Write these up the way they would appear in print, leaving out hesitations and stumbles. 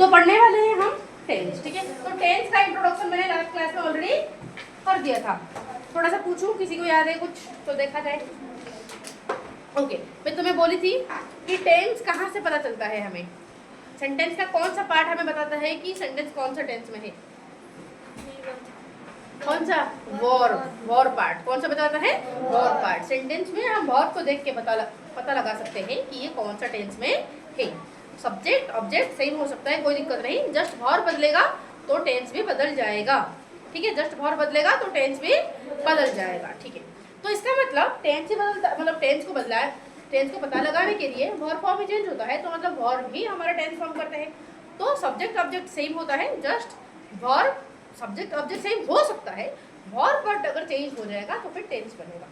तो पढ़ने वाले हैं हम टेंस, ठीक है। तो टेंस का इंट्रोडक्शन मैंने लास्ट क्लास में ऑलरेडी कर दिया था। थोड़ा सा पूछूं, किसी को याद है कुछ तो देखा जाए। ओके, मैं तुम्हें बोली थी कि टेंस कहाँ से पता चलता है हमें, सेंटेंस का कौन सा पार्ट हमें बताता है कि सेंटेंस कौन सा टेंस में है। कौन सा? War part. कौन सा बताता है? War part. सेंटेंस में हम वॉर को देख के पता लगा सकते हैं कि ये कौन सा टेंस में है। सब्जेक्ट ऑब्जेक्ट सेम हो सकता है, कोई दिक्कत नहीं, जस्ट वॉर बदलेगा तो टेंस भी बदल जाएगा, ठीक है। जस्ट वॉर बदलेगा तो टेंस भी बदल जाएगा, ठीक है। तो इसका मतलब टेंस ही बदलता, मतलब टेंस को बदला है, टेंस को पता लगाने के लिए वॉर फॉर्म ही चेंज होता है, तो मतलब वॉर भी हमारा टेंस फॉर्म करते हैं। तो सब्जेक्ट ऑब्जेक्ट सेम होता है, just war subject object same हो सकता है, वॉर वर्ड अगर चेंज हो जाएगा तो फिर टेंस बनेगा,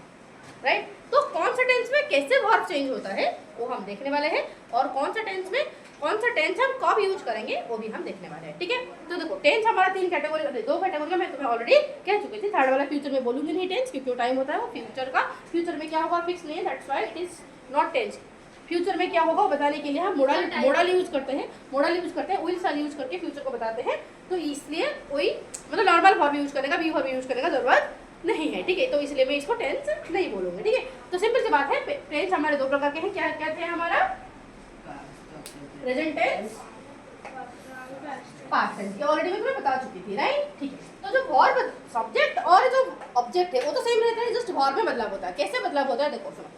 राइट। तो कौन सा टेंस में कैसे वर्ब चेंज होता है वो हम देखने वाले हैं, और कौन सा टेंस में कौन सा टेंस हम कब यूज करेंगे वो भी हम देखने वाले हैं, ठीक है। तो देखो टेंस हमारा तीन कैटेगरी, दो कैटेगरी का मैं तुम्हें ऑलरेडी कह चुकी थी। थर्ड वाला फ्यूचर में बोलूंगी नहीं टेंस, क्योंकि टाइम होता है वो फ्यूचर का, फ्यूचर में क्या होगा फिक्स नहीं है, that's why it is not tense. Future में क्या होगा वो बताने के लिए हम मोडल यूज करते हैं, विल शैल यूज करके फ्यूचर को बताते हैं। तो इसलिए कोई मतलब नॉर्मल फॉर्म यूज करेगा, बी फॉर्म यूज करने का जरूरत नहीं है, ठीक है। तो इसलिए मैं इसको टेंस नहीं बोलूंगी, ठीक है। तो सिंपल सी बात है, टेंस हमारे दो प्रकार के हैं। क्या कहते हैं हमारा? Present tense, past tense. ये ऑलरेडी मैं तुम्हें बता चुकी थी, राइट, ठीक है। तो जो वर्ब सब्जेक्ट और जो ऑब्जेक्ट है वो तो सेम रहता है, जस्ट वर्ब में बदलाव होता है। कैसे बदलाव होता है देखो सुनो।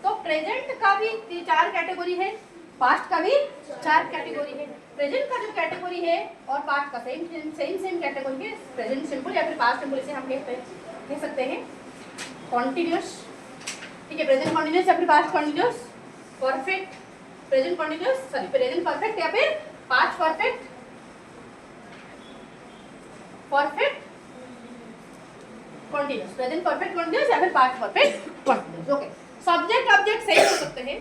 तो प्रेजेंट का भी चार कैटेगरी है, पास्ट का भी चार कैटेगरी है। प्रेजेंट का जो कैटेगरी है और पास्ट का सेम कैटेगरी है। प्रेजेंट सिंपल या फिर पास्ट सिंपल इसे हम कह सकते हैं कॉन्टिन्यूस, ठीक है। प्रेजेंट कॉन्टिन्यूस या फिर past continuous, perfect, present continuous sorry present perfect या फिर past perfect, continuous, present perfect continuous या फिर past perfect continuous, okay. Subject object same हो सकते हैं,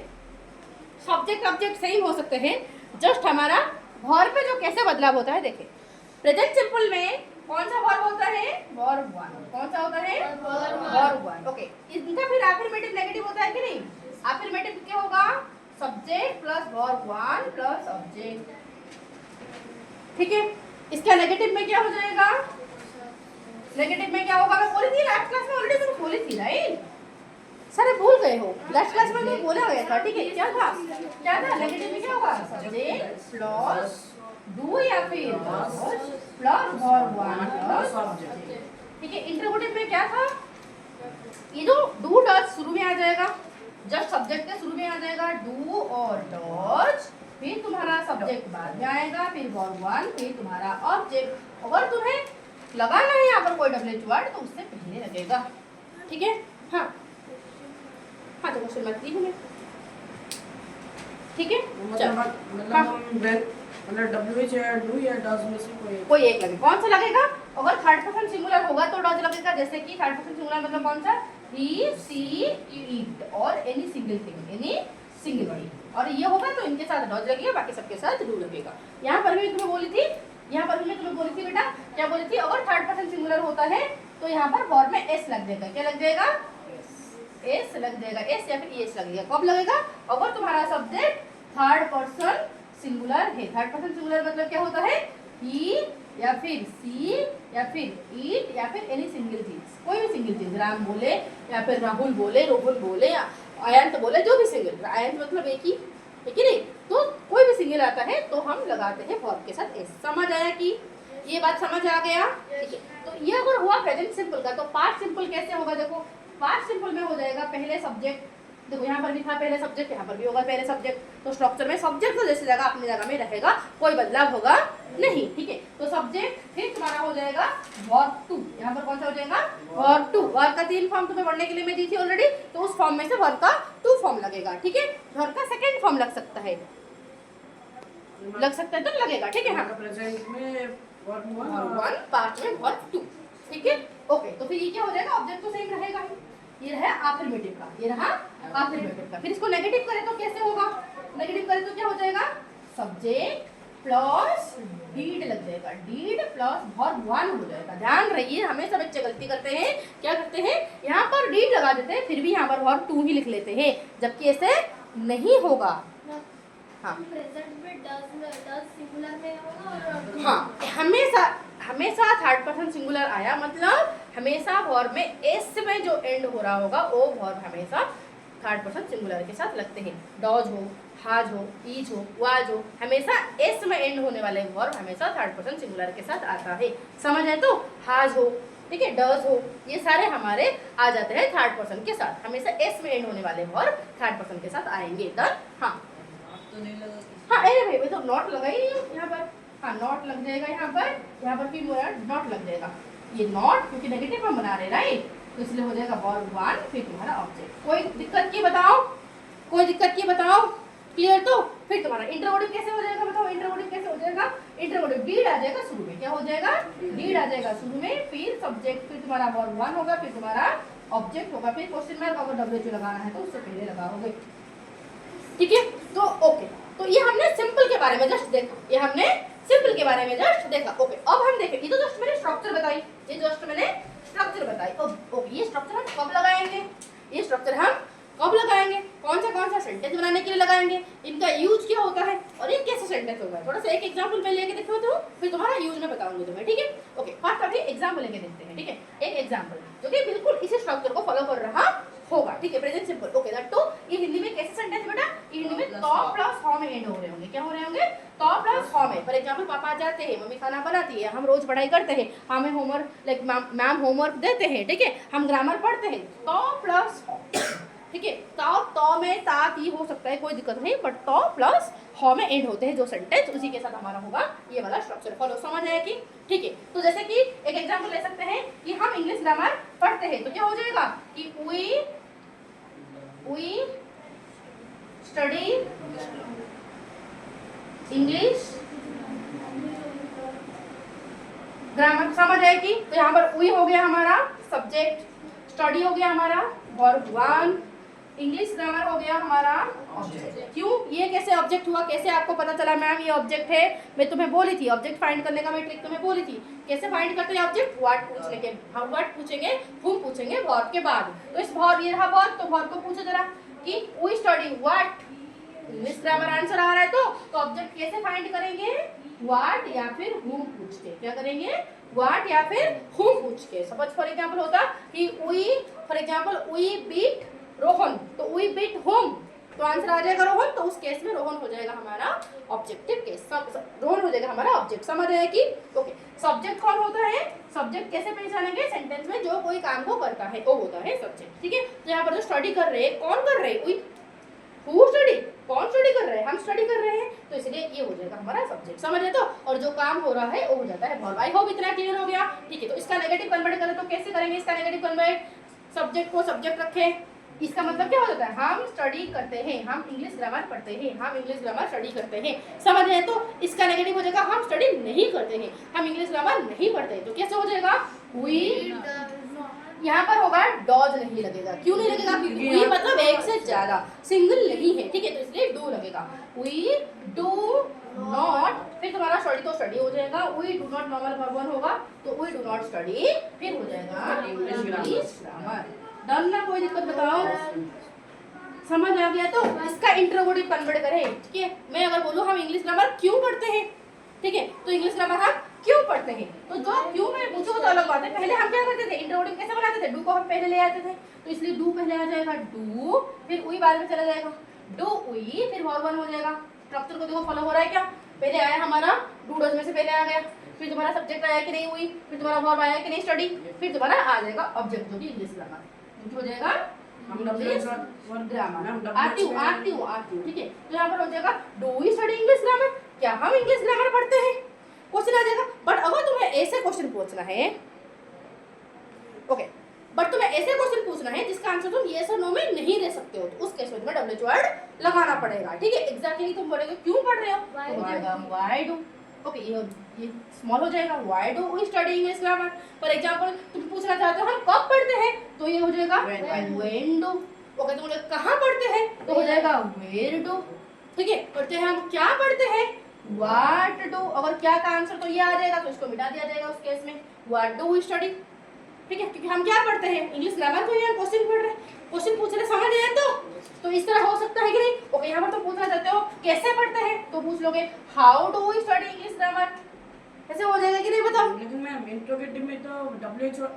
सब्जेक्ट ऑब्जेक्ट सेम हो सकते हैं, जस्ट हमारा वर्ब पे जो कैसे बदलाव होता है देखें। प्रेजेंट सिंपल में कौन सा वर्ब होता है? Verb one. कौन सा होता है? Verb one, okay. इनका फिर अफर्मेटिव नेगेटिव होता है कि नहीं? अफर्मेटिव क्या होगा? Subject plus verb one plus object, ठीक है। इसका नेगेटिव में क्या हो जाएगा? नेगेटिव में क्या होगा? मैं बोली थी लास्ट क्लास में, ऑलरेडी मैंने बोली थी, राइट। सारे भूल गए हो, लास्ट क्लास में तो बोला गया था, ठीक है। क्या था? नेगेटिव में क्या होगा? सब्जेक्ट प्लस डू या फिर plus verb one plus object, ठीक है। इंटरोगेटिव में क्या था? ये जो डू डज शुरू में आ जाएगा, जस्ट सब्जेक्ट के शुरू में आ जाएगा डू और डज, फिर तुम्हारा सब्जेक्ट बाद में आएगा, फिर वर्ब वन, फिर तुम्हारा ऑब्जेक्ट। अगर तुम्हें लगाना है यहाँ पर कोई डब्ल्यूएच वर्ड तो उससे पहले लगेगा, ठीक है। हाँ तो क्वेश्चन मत ली हमें, ठीक है। मतलब डब्ल्यूएच या डू या डज में से कोई एक लगे। कौन सा लगेगा? अगर थर्ड पर्सन सिंगुलर होगा तो डज लगेगा, जैसे कि थर्ड पर्सन सिंगुलर मतलब कौन सा? ही सी इट और any single thing, any single thing. और ये होगा तो इनके साथ डज लगेगा, बाकी सबके साथ डू लगेगा। यहाँ पर भी तुम्हें बोली थी, बेटा क्या बोली थी? अगर थर्ड पर्सन सिंगुलर होता है तो यहाँ पर वर्ब में एस लग जाएगा। क्या लग जाएगा? एस लग जाएगा, एस या फिर एस लगेगा। कब लगेगा? अगर तुम्हारा सब्जेक्ट थर्ड पर्सन सिंगुलर है। थर्ड पर्सन सिंगुलर मतलब क्या होता है? ही या फिर सी या फिर इट या फिर एनी सिंगल चीज, कोई भी सिंगल चीज, राम बोले या फिर राहुल बोले, रोहन बोले, अयंत बोले, जो भी सिंगल, अयंत मतलब एक ही नहीं, तो कोई भी सिंगल आता है तो हम लगाते हैं वर्ब के साथ एस। समझ आया कि ये बात समझ आ गया, ठीक है। तो ये अगर हुआ प्रेजेंट सिंपल का, तो पास्ट सिंपल कैसे होगा? देखो पास्ट सिंपल में हो जाएगा पहले सब्जेक्ट, देखो यहाँ पर भी था पहले सब्जेक्ट, यहाँ पर भी होगा पहले सब्जेक्ट। तो स्ट्रक्चर में सब्जेक्ट तो जैसे जगह अपनी जगह में रहेगा, कोई बदलाव होगा नहीं, ठीक है। तो सब्जेक्ट फिर तुम्हारा हो जाएगा वर्ब टू। यहाँ पर कौन सा हो जाएगा? Verb to. वर्ब का तीन फॉर्म तुम्हें पढ़ने के लिए मैं दी थी ऑलरेडी, तो उस फॉर्म में से वर्ब का टू फॉर्म लगेगा, ठीक है। वर्ब का सेकेंड फॉर्म लग सकता है तो लगेगा, ठीक है। हाँ, प्रेजेंट में वर्ब वन, पास्ट में वर्ब टू, ठीक है, ओके। तो फिर ये क्या हो जाएगा? ऑब्जेक्ट तो सेम रहेगा ही, ये रहा अफर्मेटिव का, ये रहा अफर्मेटिव का। फिर इसको नेगेटिव करें तो कैसे होगा? नेगेटिव करें तो क्या हो जाएगा? सब्जेक्ट प्लस डीड लग जाएगा, डीड प्लस वर्ब वन हो जाएगा। ध्यान रहिए, हमेशा बच्चे गलती करते हैं, क्या करते हैं? यहाँ पर डीड लगा देते हैं, फिर भी यहाँ पर वर्ब टू ही लिख लेते हैं, जबकि ऐसे नहीं होगा। हाँ, प्रेजेंट में डज सिंगुलर में थर्ड पर्सन सिंगुलर आया मतलब हमेशा वर्ब में एस में जो एंड हो रहा होगा वो वर्ब हमेशा थर्ड पर्सन सिंगुलर के साथ लगते हैं। डॉज हो, हाज हो, ईज हो, वाज हो, हमेशा एस में एंड होने वाले वर्ब हमेशा थर्ड पर्सन सिंगुलर के साथ आता है। समझ है? तो हाज हो, ठीक है, डज हो, ये सारे हमारे आ जाते हैं थर्ड पर्सन के साथ। हमेशा एस में एंड होने वाले वर्ब थर्ड पर्सन के साथ आएंगे। डन? हाँ तो नहीं लगा हाँ, अरे भाई तो नॉट लगा ही नहीं यहाँ पर। हाँ नॉट लग जाएगा यहाँ पर फिर नॉट लग जाएगा। ये नॉट क्योंकि नेगेटिव हम बना रहे राइट, तो इसलिए हो जाएगा वर्ब वन फिर तुम्हारा ऑब्जेक्ट। कोई दिक्कत की बताओ, कोई दिक्कत की बताओ? क्लियर? तो फिर तुम्हारा इंटरोगेटिव कैसे हो जाएगा बताओ? इंटरोगेटिव कैसे हो जाएगा? इंटरोगेटिव डीड आ जाएगा शुरू में। क्या हो जाएगा? डीड आ जाएगा शुरू में, फिर सब्जेक्ट, फिर तुम्हारा वर्ब वन होगा, फिर तुम्हारा ऑब्जेक्ट होगा, फिर क्वेश्चन मार्क अगर डब्ल्यूएच लगाना है तो उससे पहले लगाओगे। ठीक है? तो ओके, तो ये हमने सिंपल के बारे में जस्ट देखा, ये हमने सिंपल के बारे में जस्ट देखा। ओके, अब हम देखें, ये तो जस्ट मैंने स्ट्रक्चर बताई, ये जस्ट मैंने स्ट्रक्चर बताई। अब ओके, ये स्ट्रक्चर हम कब लगाएंगे? ये स्ट्रक्चर हम कब लगाएंगे? कौन सा सेंटेंस बनाने के लिए लगाएंगे? इनका यूज क्या होता है और ये कैसे सेंटेंस होगा? थोड़ा सा एक एग्जांपल मैं लेके देखो तो फिर तुम्हारा यूज में बताऊंगी तुम्हें। ठीक है? ओके, फर्स्ट अभी एग्जांपल लेके देखते हैं। ठीक है? एक एग्जांपल जो कि बिल्कुल इसी स्ट्रक्चर को फॉलो कर रहा होगा। ठीक है? Present simple. Okay, that to ये हिंदी में कैसे सेंटेंस बेटा? ये हिंदी में तो प्लस ह में एंड हो रहे होंगे। क्या हो रहे होंगे? तो प्लस ह में। फॉर एग्जांपल पापा जाते हैं, मम्मी खाना बनाती है, हम रोज पढ़ाई करते हैं, हमें होमवर्क लाइक मैम होमवर्क देते हैं। ठीक है? हम ग्रामर पढ़ते हैं, तो प्लस ह। ठीक है? तो में ता ती हो सकता है, कोई दिक्कत नहीं, बट तो प्लस ह में एंड होते हैं जो सेंटेंस, उसी के साथ हमारा होगा ये वाला स्ट्रक्चर। फॉलो समझ आया कि? ठीक है, तो जैसे कि एक एग्जांपल ले सकते हैं कि हम इंग्लिश ग्रामर पढ़ते हैं, तो क्या हो जाएगा कि we study इंग्लिश ग्रामर। समझ आए कि? तो यहाँ पर we हो गया हमारा सब्जेक्ट, स्टडी हो गया हमारा वर्ब वन, इंग्लिश ग्रामर हो गया हमारा ऑब्जेक्ट। क्यों? ये कैसे ऑब्जेक्ट हुआ? कैसे आपको पता चला मैम ये ऑब्जेक्ट है? मैं तुम्हें बोली थी ऑब्जेक्ट फाइंड करने का मैं ट्रिक तुम्हें बोली थी। कैसे फाइंड करते हैं ऑब्जेक्ट? व्हाट पूछने के, हम व्हाट पूछेंगे, whom पूछेंगे वर्ब के बाद। तो इस वर्ब, ये रहा वर्ब, तो वर्ब को पूछो जरा कि we study what, English grammar answer आ रहा है तो ऑब्जेक्ट कैसे फाइंड करेंगे? व्हाट या फिर whom पूछ के। क्या करेंगे? व्हाट या फिर whom पूछ के। सपोज फॉर एग्जांपल होता कि we beat रोहन, तो we beat whom, तो आंसर आ जाएगा रोहन, तो उस केस में रोहन हो जाएगा हमारा ऑब्जेक्टिव केस, रोहन हो जाएगा हमारा ऑब्जेक्ट। समझ आया कि? ओके, सब्जेक्ट कौन होता है? सब्जेक्ट कैसे पहचानेंगे? सेंटेंस में जो कोई काम को करता है वो होता है सब्जेक्ट। ठीक है? तो यहाँ पर जो स्टडी कर रहे हैं, कौन कर रहे हैं? हु स्टडी, कौन स्टडी कर रहे हैं? हम स्टडी कर रहे हैं, तो इसलिए ये हो जाएगा हमारा सब्जेक्ट। समझ रहे? तो और जो काम हो रहा है वो हो जाता है वर्ब। आई होप इतना क्लियर हो गया। ठीक है, तो इसका नेगेटिव कन्वर्ट करें तो कैसे करेंगे इसका नेगेटिव कन्वर्ट? सब्जेक्ट को सब्जेक्ट रखें, इसका मतलब क्या हो जाता है? हम स्टडी करते हैं, हम इंग्लिश ग्रामर पढ़ते हैं, हम इंग्लिश ग्रामर स्टडी करते हैं। समझ रहे हैं? तो इसका नेगेटिव हो जाएगा हम स्टडी नहीं करते हैं, हम इंग्लिश ग्रामर नहीं पढ़ते हैं। तो कैसे हो जाएगा? वी, यहाँ पर होगा डॉज नहीं लगेगा। क्यों नहीं लगेगा? क्योंकि वी मतलब एक से ज्यादा, सिंगल नहीं है। ठीक है? तो इसलिए डू लगेगा। वी डू नॉट, फिर तुम्हारा स्टडी तो स्टडी हो जाएगा। We do not normal verb one होगा, तो वी डू नॉट स्टडी, फिर हो जाएगा इंग्लिश ग्रामर। डन ना? कोई दिक्कत बताओ? समझ आ गया? तो इसका इंटरोगेटिव कन्वर्ट करें। ठीक है? मैं अगर बोलूँ हम इंग्लिश ग्रामर क्यों पढ़ते हैं, ठीक है, तो इंग्लिश ग्रामर हम क्यों पढ़ते हैं, तो जो क्यों मैं पूछूं तो अलग बात है। पहले हम क्या करते थे? इंटरोगेटिव कैसे बनाते थे? डू को हम पहले ले आते थे, तो इसलिए डू पहले आ जाएगा, डू, फिर उई बाद में चला जाएगा, डू उई, फिर वर्ब वन हो जाएगा। स्ट्रक्चर को देखो फॉलो हो रहा है क्या? पहले आया हमारा डू, डज में से पहले आ गया, फिर तुम्हारा सब्जेक्ट आया कि नहीं हुई, फिर तुम्हारा वर्ब आया कि नहीं स्टडी, फिर तुम्हारा आ जाएगा ऑब्जेक्ट जो कि इंग्लिश ग्रामर हो जाएगा ग्रामर। आती हूँ। ठीक है? तो यहाँ पर हो जाएगा do we study English grammar, क्या हम इंग्लिश ग्रामर पढ़ते हैं? क्वेश्चन आ जाएगा। बट अगर तुम्हें ऐसे क्वेश्चन पूछना है, ओके, बट तुम्हें ऐसे क्वेश्चन पूछना है जिसका आंसर तुम यस और नो में नहीं दे सकते हो, तो उस केस में तुम्हें डब्ल्यूएच वर्ड लगाना पड़ेगा। ठीक है? एग्जैक्टली तुम बोलोगे क्यों पढ़ रहे हो, तो हो जाएगा व्हाई डू। ओके, ये स्मॉल हो जाएगा, why do we study English grammar. For example तुम पूछना चाहते हो हम कब पढ़ते हैं, तो ये हो जाएगा व्हेन डू। ओके, तुम लोग कहाँ पढ़ते हैं, तो हो जाएगा वेयर डू। ठीक है? पढ़ते हैं हम क्या पढ़ते हैं, व्हाट डू। अगर क्या का आंसर तो ये आ जाएगा तो इसको मिटा दिया जाएगा उस केस में, व्हाट डू वी स्टडी। ठीक है? क्योंकि हम क्या पढ़ते हैं, इंग्लिश ग्रामर, तो ये क्वेश्चन पढ़ रहे हैं, क्वेश्चन पूछ रहे, समझ आए? तो इस तरह हो सकता है कि नहीं? ओके, यहाँ पर तो पूछना चाहते हो कैसे पढ़ते हैं, तो पूछ लोगे how do we study English grammar. ऐसे हो जाएगा कि नहीं बताओ? लेकिन मैम इंट्रोगेटिव में तो WHO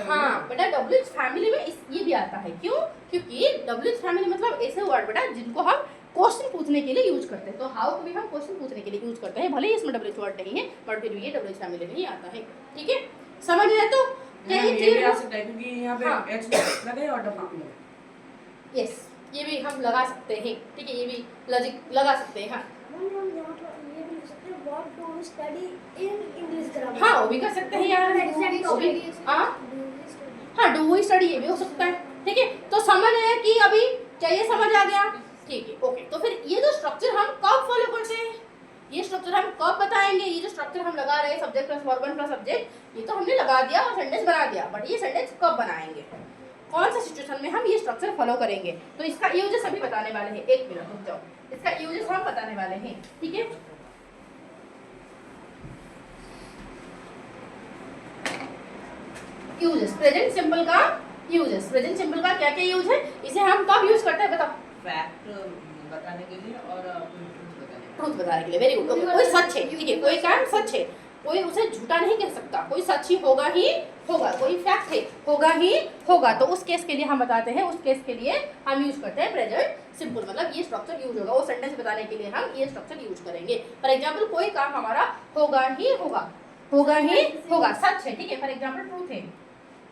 हाँ बेटा, WH फैमिली में ये भी आता है। क्यों? क्योंकि WH फैमिली मतलब ऐसे वर्ड बेटा जिनको हम क्वेश्चन पूछने के लिए यूज करते हैं। तो हाउ को भी हम क्वेश्चन पूछने के लिए यूज करते हैं, भले ही इसमें WH वर्ड नहीं है बट फिर भी ये WH फैमिली में ही आता है। ठीक है, समझ गए? तो क्या ये ये क्लियर भी है? आ सकता है क्योंकि यहाँ पे हाँ। H लगे और W लगे। यस, ये भी हम लगा सकते हैं। ठीक है, ये भी लॉजिक लगा सकते हैं। हाँ हम यहाँ पर ये भी लिख सकते हैं what do we study in English grammar. हाँ, वो भी कर सकते हैं यार। वो भी हाँ हाँ, डू वी स्टडी ये भी हो सकता है। ठीक है, तो समझ आया कि अभी क्या ये समझ आ गया? ठीक है, ओके। तो फिर ये जो स्ट्रक्चर हम कब फॉलो करते हैं, ये स्ट्रक्चर हम कब बताएंगे? ये जो स्ट्रक्चर हम लगा रहे हैं subject plus verb plus subject, ये तो हमने लगा दिया और सेंटेंस बना दिया, बट ये सेंटेंस कब बनाएंगे, कौन सा सिचुएशन में हम ये स्ट्रक्चर फॉलो करेंगे? तो इसका यूजेस अभी बताने वाले हैं। एक मिनट रुक जाओ, इसका यूजेस हम बताने वाले हैं। ठीक है, यूजेस प्रेजेंट सिंपल का यूजेस, प्रेजेंट सिंपल का क्या क्या यूज है, इसे हम कब यूज करते हैं बताओ? फैक्ट बताने के लिए और ट्रूथ बताने के लिए। Very good. कोई सच है, ठीक है, कोई काम सच है, कोई उसे झूठा नहीं कह सकता, कोई सच ही होगा, कोई फैक्ट है होगा ही होगा, तो उस केस के लिए हम बताते हैं, उस केस के लिए हम यूज करते हैं प्रेजेंट सिंपल। मतलब ये स्ट्रक्चर यूज होगा, वो सेंटेंस बताने के लिए हम ये स्ट्रक्चर यूज करेंगे। फॉर एग्जाम्पल कोई काम हमारा होगा ही होगा, सच है, ठीक है, फॉर एग्जाम्पल ट्रूथ है,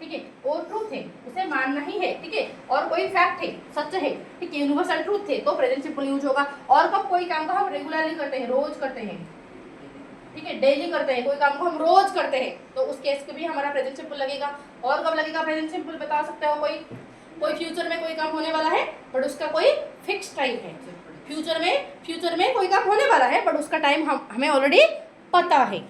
ठीक है, वो ट्रूथ है, उसे मानना ही है, ठीक है, और कोई फैक्ट है, सच है, ठीक है, यूनिवर्सल ट्रूथ है, तो प्रेजेंट सिंपल यूज होगा। और कब कोई काम को हम रेगुलरली करते हैं, रोज करते हैं, ठीक है, डेली करते हैं, कोई काम को हम रोज करते हैं, तो उस केस के भी हमारा प्रेजेंट सिंपल लगेगा। और कब लगेगा प्रेजेंट सिंपल बता सकते हो? कोई फ्यूचर में कोई काम होने वाला है बट उसका कोई फिक्स टाइम है, फ्यूचर में कोई काम होने वाला है बट उसका टाइम हमें ऑलरेडी पता है।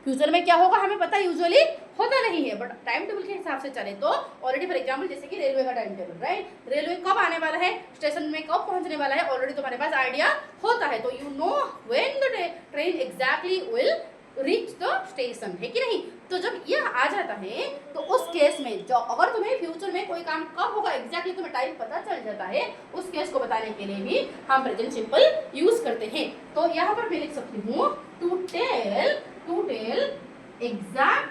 फ्यूचर में क्या होगा हमें पता यूजुअली होता नहीं है, बट टाइम टेबल के हिसाब से चले तो ऑलरेडी, फॉर एग्जांपल जैसे कि रेलवे का टाइम टेबल, राइट, रेलवे कब आने वाला है, स्टेशन में कब पहुंचने वाला है, ऑलरेडी तुम्हारे पास आइडिया होता है, तो you know when the train exactly will reach the station, है कि नहीं? तो जब यह आ जाता है तो उस केस में जो अगर तुम्हें फ्यूचर में कोई काम कब होगा एग्जैक्टली तुम्हें टाइम पता चल जाता है, उस केस को बताने के लिए भी हम प्रेजेंट सिंपल यूज करते हैं। तो यहाँ पर मैं लिख सकती हूँ to tell exact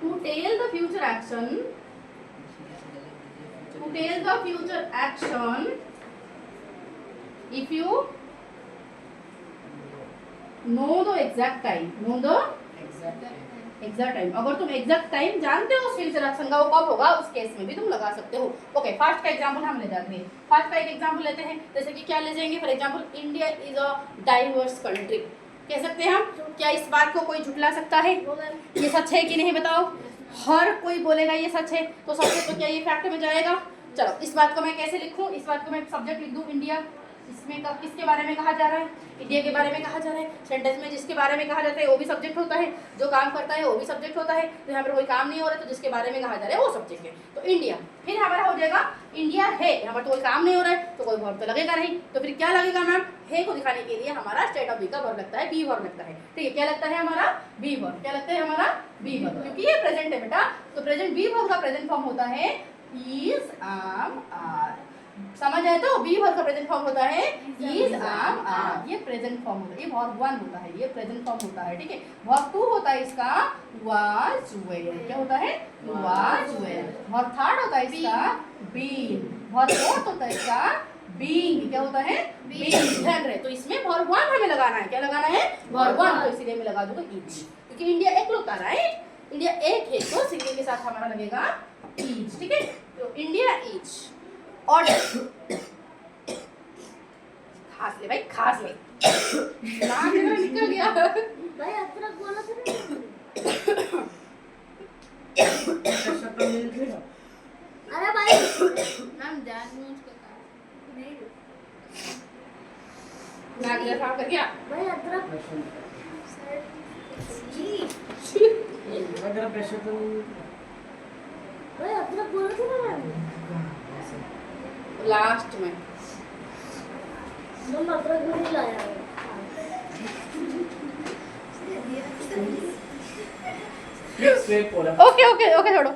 to tell the future action if you know the exact time, अगर तुम एग्जैक्ट टाइम जानते हो उस फ्यूचर एक्शन का वो कब होगा, उस केस में भी तुम लगा सकते हो। ओके, फास्ट का एग्जांपल हम ले जाते हैं, फास्ट का एक एग्जांपल लेते हैं, जैसे कि क्या ले जाएंगे, for example India is a diverse country, कह सकते हैं हम। क्या इस बात को कोई झुठला सकता है? ये सच है कि नहीं बताओ? हर कोई बोलेगा ये सच है, तो सच है तो क्या ये फैक्ट में जाएगा? चलो इस बात को मैं कैसे लिखूं, इस बात को मैं सब्जेक्ट लिख दूं इंडिया, इसमें कब किसके बारे में कहा जा रहा है, इंडिया के बारे में कहा जा रहा है। सेंटेंस में जिसके बारे में कहा जाता है वो भी सब्जेक्ट होता है, जो काम करता है वो भी सब्जेक्ट होता है, तो यहाँ पर कोई काम नहीं हो रहा है तो जिसके बारे में कहा जा रहा है वो सब्जेक्ट है, तो इंडिया। फिर हमारा हो जाएगा इंडिया है, यहाँ पर तो कोई काम नहीं हो रहा है तो कोई वर्ब तो लगेगा नहीं, तो फिर क्या लगेगा मैम? है को दिखाने के लिए हमारा स्टेट ऑफ बी का वर्ब लगता है, बी वर्ब लगता है, ठीक है, क्या लगता है हमारा? Be verb. क्या लगता है हमारा? बी वर्ब, क्योंकि ये प्रेजेंट है बेटा, तो प्रेजेंट बी वर्ब का प्रेजेंट फॉर्म होता है इज, आम, आर। समझ आए? तो बी वर्ब का प्रेजेंट फॉर्म होता है इज, आम, आर, ये प्रेजेंट फॉर्म होता है, ये वर्ब 1 होता है, ये प्रेजेंट फॉर्म होता है, ठीक है। वर्ब 2 होता है इसका वाज, वेयर, क्या होता है? Was, where. वर्ब 3 होता है इसका बीन, वर्ब 4 होता है इसका बीइंग, क्या होता है? बीइंग। ध्यान रहे, तो इसमें वर्ब 1 हमें लगाना है, क्या लगाना है? वर्ब 1, तो इसीलिए मैं लगा दूंगा ईच, क्योंकि इंडिया एक होता है, राइट, इंडिया एक है तो सिंगल के साथ हमारा लगेगा ईच, ठीक है, तो इंडिया ईच। और खास ले भाई, खास ले, नाम मेरा निकल गया भाई अदरक बोला था ना। अरे भाई नाम जानबूझ के कहा नहीं, नाक जैसा कर गया भाई अदरक अगर प्रेशर तो भाई अदरक बोला था ना मैम, लास्ट में तुम अदरक भी नहीं लाया। ओके ओके ओके, छोड़ो।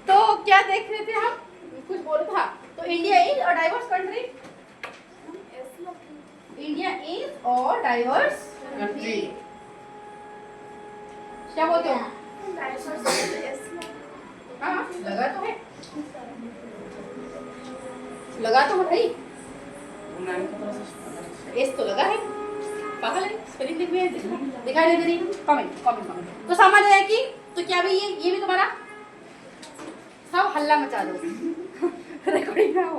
तो क्या देख रहे थे हम, कुछ बोल था, तो India is a diverse country, India is a diverse country, क्या बोलते हो? हाँ लगा तो है, लगा तो है भाई, मैम को थोड़ा सा एस तो लगा है, पागल है, स्पेलिंग लिख में दिखाई नहीं दे रही। कमेंट कमेंट कमेंट तो समझ आया कि तो क्या भाई ये भी तुम्हारा सब हल्ला मचा दो रिकॉर्डिंग ना हो।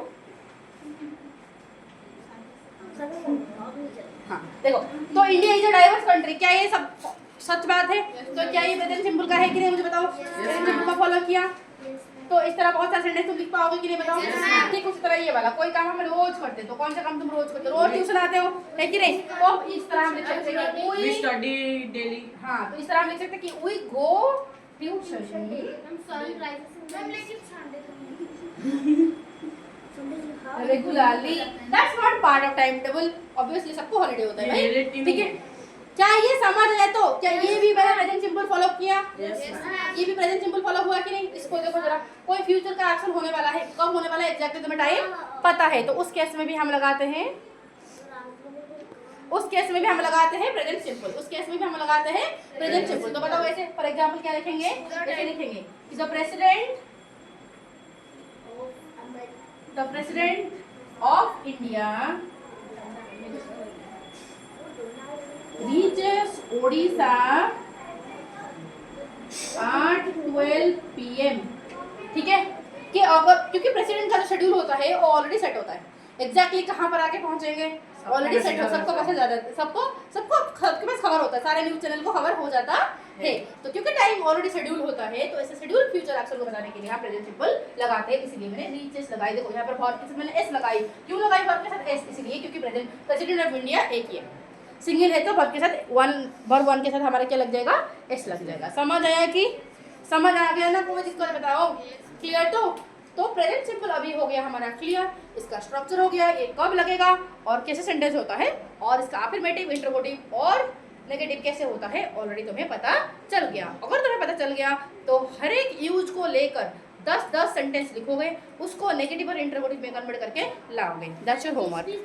हाँ देखो, तो India is a diverse country, क्या ये सब सच बात है? तो क्या ये प्रेजेंट सिंपल का है कि नहीं, मुझे बताओ। प्रेजेंट सिंपल का फॉलो किया तो इस तरह बहुत सारे सेंटेंस तुम लिख पाओगे कि नहीं, बताओ। ठीक उसी तरह ये वाला कोई काम हम रोज करते हैं, तो कौन सा काम तुम रोज करते हो? रोज ट्यूशन आते हो, है कि नहीं? तो इस तरह हम लिख सकते हैं कि वी स्टडी डेली। हाँ, तो इस तरह हम लिख सकते हैं कि we go tuition regularly. That's not part of time table, obviously सबको हॉलीडे होता है भाई, ठीक है। क्या ये समझ है? तो क्या ये भी मैंने प्रेजेंट सिंपल फॉलो किया? ये भी प्रेजेंट सिंपल फॉलो हुआ कि नहीं? इसको देखो जरा, कोई फ्यूचर का एक्शन होने वाला है, कब होने वाला है एग्जैक्टली तुम्हें टाइम पता है, तो उस केस में भी हम लगाते हैं, उस केस में भी हम लगाते हैं प्रेजेंट सिंपल, उस केस में भी हम लगाते हैं प्रेजेंट सिंपल। तो बताओ वैसे फॉर एग्जांपल क्या लिखेंगे? ऐसे लिखेंगे कि the president of India reaches Odisha at 12 PM, ठीक है। कि अगर क्योंकि प्रेसिडेंट का जो शेड्यूल होता है वो ऑलरेडी सेट होता है, एग्जैक्टली कहाँ पर आके पहुंचेंगे ऑलरेडी सेट हो, सबको पता जाता है, सबको सबके पास खबर होता है, सारे न्यूज चैनल को खबर हो जाता है। तो क्योंकि टाइम ऑलरेडी शेड्यूल होता है, तो ऐसे शेड्यूल फ्यूचर एक्शन को बताने के लिए हम प्रेजेंट सिंपल लगाते हैं, इसीलिए मैंने रीचेस लगाई। देखो यहाँ पर वर्ब के साथ मैंने एस लगाई, क्यों लगाई वर्ब के साथ एस? इसलिए क्योंकि प्रेसिडेंट ऑफ इंडिया एक ही है, सिंगल है, तो वर्ब के साथ वर्ब वन के साथ हमारा क्या लग जाएगा? एस लग जाएगा। समझ आया कि समझ आ गया ना? कोई चीज बताओ, क्लियर? तो प्रेजेंट सिंपल अभी हो गया हमारा क्लियर, इसका स्ट्रक्चर हो गया, ये कब लगेगा और कैसे सेंटेंस होता है, और इसका अफर्मेटिव, इंटरोगेटिव और नेगेटिव कैसे होता है ऑलरेडी तुम्हें पता चल गया। अगर तुम्हें पता चल गया तो हर एक यूज को लेकर 10-10 सेंटेंस लिखोगे, उसको नेगेटिव और इंटरोगेटिव में कन्वर्ट करके लाओगे। That's your homework.